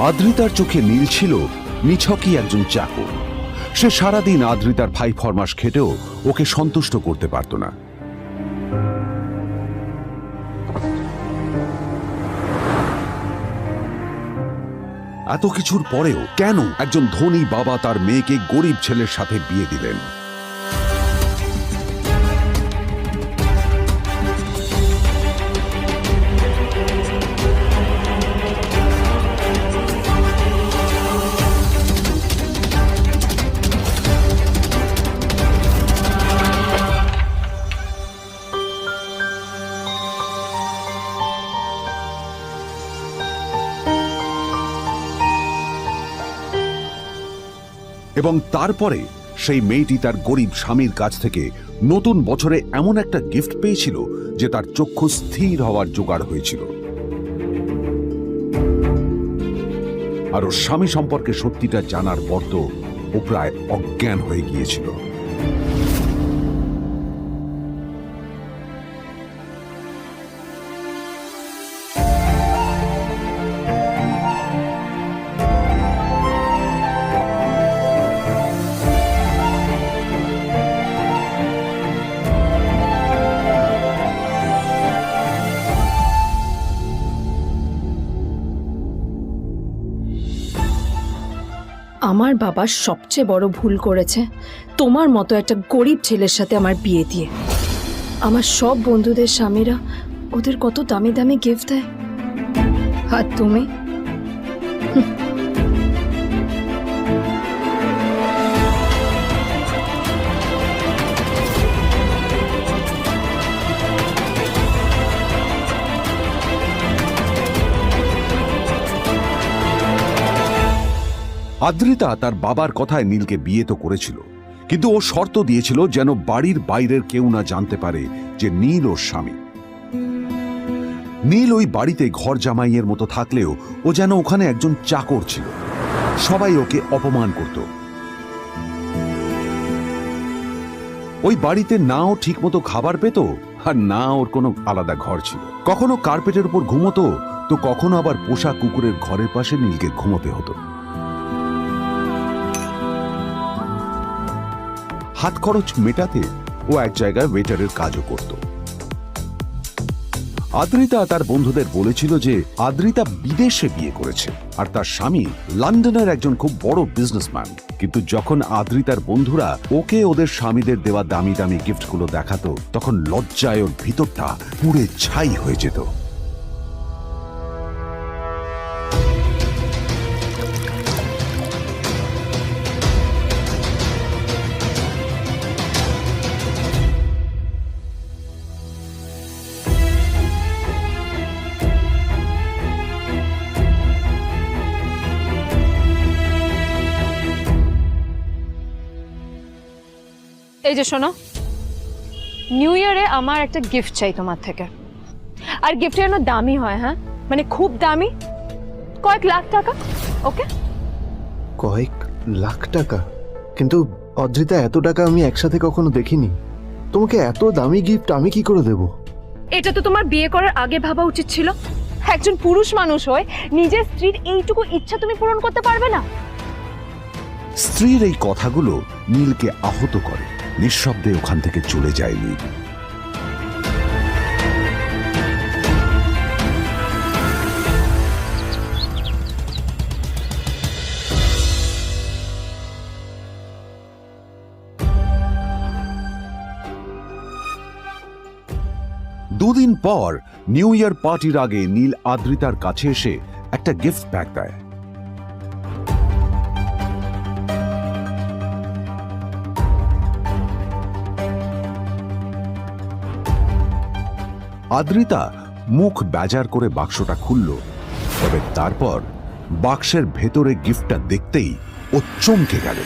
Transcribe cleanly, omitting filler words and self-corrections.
আদ্রিতার চোখে নীল ছিল নিছকই একজন চাকর। সে সারাদিন আদ্রিতার ভাই ফরমাস খেটেও ওকে সন্তুষ্ট করতে পারত না। এত কিছুর পরেও কেন একজন ধনী বাবা তার মেয়েকে গরিব ছেলের সাথে বিয়ে দিলেন? এবং তারপরে সেই মেয়েটি তার গরিব স্বামীর কাছ থেকে নতুন বছরে এমন একটা গিফট পেয়েছিল যে তার চক্ষু স্থির হওয়ার জোগাড় হয়েছিল। আর ওর স্বামী সম্পর্কে সত্যিটা জানার পর তো ও প্রায় অজ্ঞান হয়ে গিয়েছিল। আমার বাবা সবচেয়ে বড় ভুল করেছে তোমার মতো একটা গরিব ছেলের সাথে আমার বিয়ে দিয়ে। আমার সব বন্ধুদের স্বামীরা ওদের কত দামি দামি গিফট দেয়, আর তুমি আদ্রিতা তার বাবার কথায় নীলকে বিয়ে তো করেছিল, কিন্তু ও শর্ত দিয়েছিল যেন বাড়ির বাইরের কেউ না জানতে পারে যে নীল ওর স্বামী। নীল ওই বাড়িতে ঘর জামাইয়ের মতো থাকলেও ও যেন ওখানে একজন চাকর ছিল। সবাই ওকে অপমান করত। ওই বাড়িতে না ও ঠিক মতো খাবার পেত, আর না ওর কোনো আলাদা ঘর ছিল। কখনো কার্পেটের উপর ঘুমোতো, তো কখনো আবার পোষা কুকুরের ঘরের পাশে নীলকে ঘুমোতে হতো। হাত খরচ মেটাতে ও এক জায়গায় ওয়েটারের কাজও করত। আদ্রিতা তার বন্ধুদের বলেছিল যে আদ্রিতা বিদেশে বিয়ে করেছে আর তার স্বামী লন্ডনের একজন খুব বড় বিজনেসম্যান। কিন্তু যখন আদ্রিতার বন্ধুরা ওকে ওদের স্বামীদের দেওয়া দামি দামি গিফটগুলো দেখাতো, তখন লজ্জায় ওর ভিতরটা পুড়ে ছাই হয়ে যেত। এই যে শোনো, নিউ ইয়ারে আমার একটা গিফট চাই তোমার থেকে। আর গিফটটা যেন দামি হয়, হ্যাঁ, মানে খুব দামি, কয়েক লাখ টাকা। ওকে? কয়েক লাখ টাকা? কিন্তু অদ্রিতা, এত টাকা আমি একসাথে কখনো দেখিনি। তোমাকে এত দামি গিফট আমি কি করে দেব? এটা তো তোমার বিয়ে করার আগে ভাবা উচিত ছিল। একজন পুরুষ মানুষ হয়ে নিজের স্ত্রীর এইটুকু ইচ্ছা তুমি পূরণ করতে পারবে না? স্ত্রীর এই কথাগুলো নীলকে আহত করে। নিঃশব্দে ওখান থেকে চলে যায় নীল। দুদিন পর নিউ ইয়ার পার্টির আগে নীল আদ্রিতার কাছে এসে একটা গিফট প্যাক দেয়। আদ্রিতা মুখ বেজার করে বাক্সটা খুলল, তবে তারপর বাক্সের ভেতরে গিফটটা দেখতেই ও চমকে গেল।